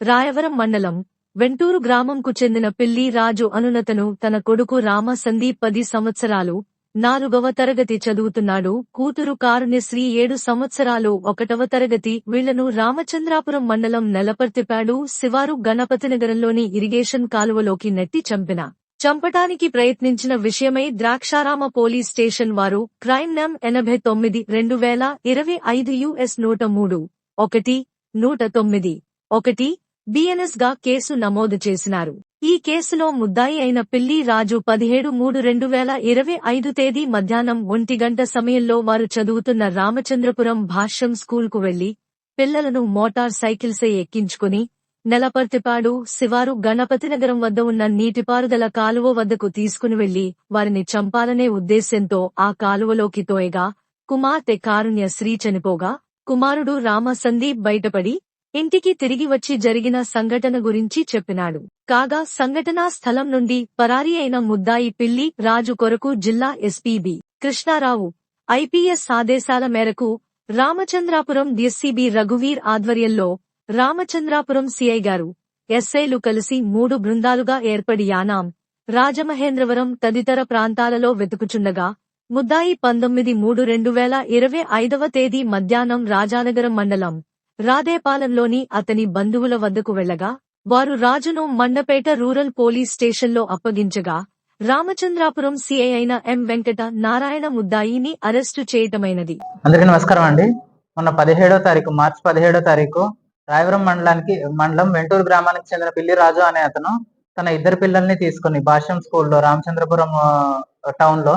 రాయవరం మండలం వెంటూరు గ్రామంకు చెందిన పిల్లి రాజు అనునతను తన కొడుకు రామ సందీప్ 10 సంవత్సరాలు 4వ తరగతి చదువుతున్నాడు. కూతురు కారుణ్యశ్రీ 7 సంవత్సరాలు 1వ తరగతి. వీళ్లను రామచంద్రాపురం మండలం నెలపర్తిపాడు శివారు గణపతినగరంలోని ఇరిగేషన్ కాలువలోకి నెట్టి చంపటానికి ప్రయత్నించిన విషయమై ద్రాక్షారామ పోలీస్ స్టేషన్ వారు క్రైమ్ నం 89/2025 US 103-1-109 BNS గా కేసు నమోదు చేసినారు. ఈ కేసులో ముద్దాయి అయిన పిల్లి రాజు 17/3/2025 తేదీ మధ్యాహ్నం 1 గంట సమయంలో వారు చదువుతున్న రామచంద్రపురం భాష్యం స్కూల్కు వెళ్లి పిల్లలను మోటార్ సైకిల్సే ఎక్కించుకుని నెలపర్తిపాడు శివారు గణపతినగరం వద్ద ఉన్న నీటిపారుదల కాలువ వద్దకు తీసుకుని వెళ్లి వారిని చంపాలనే ఉద్దేశ్యంతో ఆ కాలువలోకి తోయగా కుమార్తె కారుణ్యశ్రీ చనిపోగా కుమారుడు రామ సందీప్ బయటపడి ఇంటికి తిరిగి వచ్చి జరిగిన సంఘటన గురించి చెప్పినాడు. కాగా సంఘటనా స్థలం నుండి పరారీ అయిన ముద్దాయి పిల్లి రాజు కొరకు జిల్లా ఎస్పీ బి. కృష్ణారావు IPS ఆదేశాల మేరకు రామచంద్రాపురం DSCB రఘువీర్ ఆధ్వర్యంలో రామచంద్రాపురం సిఐ గారు ఎస్ఐలు కలిసి 3 బృందాలుగా ఏర్పడి యానాం, రాజమహేంద్రవరం తదితర ప్రాంతాలలో వెతుకుచుండగా ముద్దాయి 19/3/2025 తేదీ మధ్యాహ్నం రాజానగరం మండలం రాదేపాలెంలోని అతని బంధువుల వద్దకు వెళ్లగా వారు రాజును మండపేట రూరల్ పోలీస్ స్టేషన్లో అప్పగించగా రామచంద్రాపురం సిఐ అయిన ఎం వెంకట నారాయణ ముద్దాయిని అరెస్టు చేయటమైనది. అందరికీ నమస్కారం అండి. మొన్న 17వ తారీఖు మార్చి 17వ తారీఖు రాయవరం మండలం వెంటూరు గ్రామానికి చెందిన పిల్లి రాజు అనే అతను తన 2 పిల్లల్ని తీసుకుని భాష్యం స్కూల్లో రామచంద్రపురం టౌన్ లో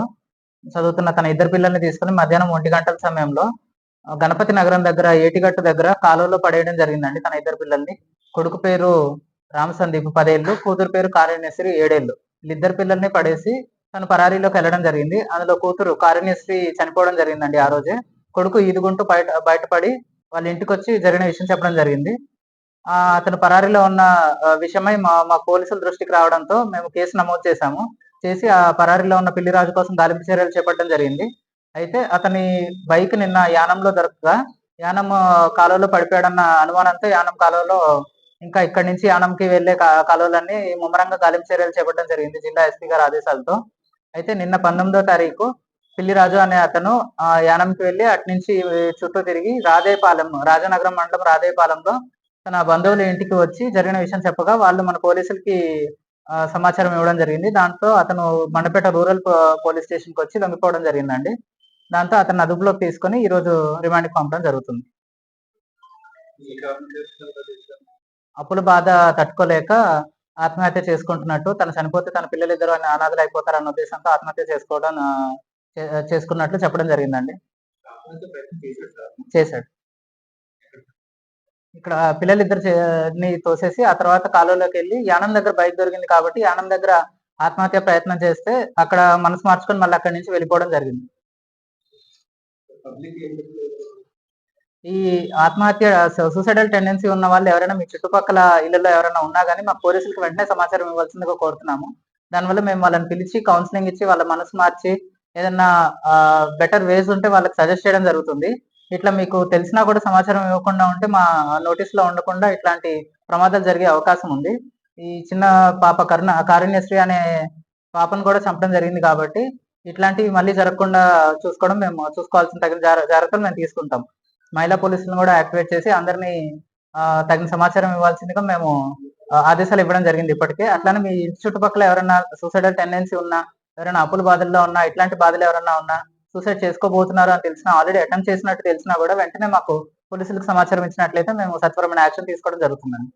చదువుతున్న తన 2 పిల్లల్ని తీసుకుని మధ్యాహ్నం 1 గంటల సమయంలో గణపతి నగరం దగ్గర ఏటిగట్టు దగ్గర కాలువలో పడేయడం జరిగిందండి. తన 2 పిల్లల్ని. కొడుకు పేరు రామ సందీప్ 10 ఏళ్ళు, కూతురు పేరు కారుణ్యశ్రీ 7 ఏళ్ళు. వీళ్ళిద్దరు పిల్లల్ని పడేసి తను పరారీలోకి వెళ్ళడం జరిగింది. అందులో కూతురు కారుణ్యశ్రీ చనిపోవడం జరిగిందండి. ఆ రోజే కొడుకు ఈదుకుంటూ బయటపడి వాళ్ళ ఇంటికి వచ్చి జరిగిన విషయం చెప్పడం జరిగింది. అతను పరారీలో ఉన్న విషయమై మా పోలీసుల దృష్టికి రావడంతో మేము కేసు నమోదు చేసి ఆ పరారీలో ఉన్న పిల్లి రాజు కోసం గాలింపు చర్యలు చేపట్టడం జరిగింది. అయితే అతని బైక్ నిన్న యానంలో దొరకగా యానం కాలువలో పడిపోయాడన్న అనుమానంతో యానం కాలువలో ఇంకా ఇక్కడి నుంచి యానంకి వెళ్లే కాలువలన్నీ ముమ్మరంగా గాలింపు చర్యలు చేపట్టడం జరిగింది జిల్లా ఎస్పీ గారి ఆదేశాలతో. అయితే నిన్న 19వ తారీఖు పిల్లిరాజు అనే అతను యానంకి వెళ్లి అటు నుంచి చుట్టూ తిరిగి రాజానగరం మండలం రాదేపాలెంలో తన బంధువుల ఇంటికి వచ్చి జరిగిన విషయం చెప్పగా వాళ్ళు మన పోలీసులకి సమాచారం ఇవ్వడం జరిగింది. దాంతో అతను మండపేట రూరల్ పోలీస్ స్టేషన్ కి వచ్చి లొంగిపోవడం జరిగిందండి. దాంతో అతను అదుపులోకి తీసుకుని ఈ రోజు రిమాండ్కి పంపడం జరుగుతుంది. అప్పుల బాధ తట్టుకోలేక ఆత్మహత్య చేసుకుంటున్నట్టు, తను చనిపోతే తన పిల్లలిద్దరు అనాథలు అయిపోతారన్న ఉద్దేశంతో ఆత్మహత్య చేసుకున్నట్లు చెప్పడం జరిగిందండి. చేశాడు. ఇక్కడ పిల్లలిద్దరిని తోసేసి ఆ తర్వాత కాలువలోకి వెళ్ళి యానం దగ్గర బైక్ దొరికింది కాబట్టి యానం దగ్గర ఆత్మహత్య ప్రయత్నం చేస్తే అక్కడ మనసు మార్చుకొని మళ్ళీ అక్కడి నుంచి వెళ్ళిపోవడం జరిగింది. ఈ ఆత్మహత్య సూసైడల్ టెండెన్సీ ఉన్న వాళ్ళు ఎవరైనా మీ చుట్టుపక్కల ఇళ్లలో ఎవరైనా ఉన్నా కానీ మా పోలీసులకు వెంటనే సమాచారం ఇవ్వాల్సిందిగా కోరుతున్నాము. దానివల్ల మేము వాళ్ళని పిలిచి కౌన్సిలింగ్ ఇచ్చి వాళ్ళ మనసు మార్చి ఏదన్నా బెటర్ వేస్ ఉంటే వాళ్ళకి సజెస్ట్ చేయడం జరుగుతుంది. ఇట్లా మీకు తెలిసినా కూడా సమాచారం ఇవ్వకుండా ఉంటే మా నోటీస్ లో ఉండకుండా ఇట్లాంటి ప్రమాదాలు జరిగే అవకాశం ఉంది. ఈ చిన్న పాప కారుణ్యశ్రీ అనే పాపను కూడా చంపడం జరిగింది కాబట్టి ఇట్లాంటివి మళ్ళీ జరగకుండా చూసుకోవాల్సిన తగిన జాగ్రత్తలు మేము తీసుకుంటాం. మహిళా పోలీసులను కూడా యాక్టివేట్ చేసి అందరినీ తగిన సమాచారం ఇవ్వాల్సిందిగా మేము ఆదేశాలు ఇవ్వడం జరిగింది ఇప్పటికే. అట్లానే మీ ఇంటి చుట్టుపక్కల ఎవరైనా సూసైడల్ టెండెన్సీ ఉన్నా, ఎవరైనా అప్పుల బాధల్లో ఉన్నా, ఇట్లాంటి బాధలు ఎవరైనా ఉన్నా, సూసైడ్ చేసుకోబోతున్నారు అని తెలిసినా, ఆల్రెడీ అటెంప్ట్ చేసినట్టు తెలిసినా కూడా వెంటనే మాకు పోలీసులకు సమాచారం ఇచ్చినట్లయితే మేము సత్వరమైన యాక్షన్ తీసుకోవడం జరుగుతుందండి.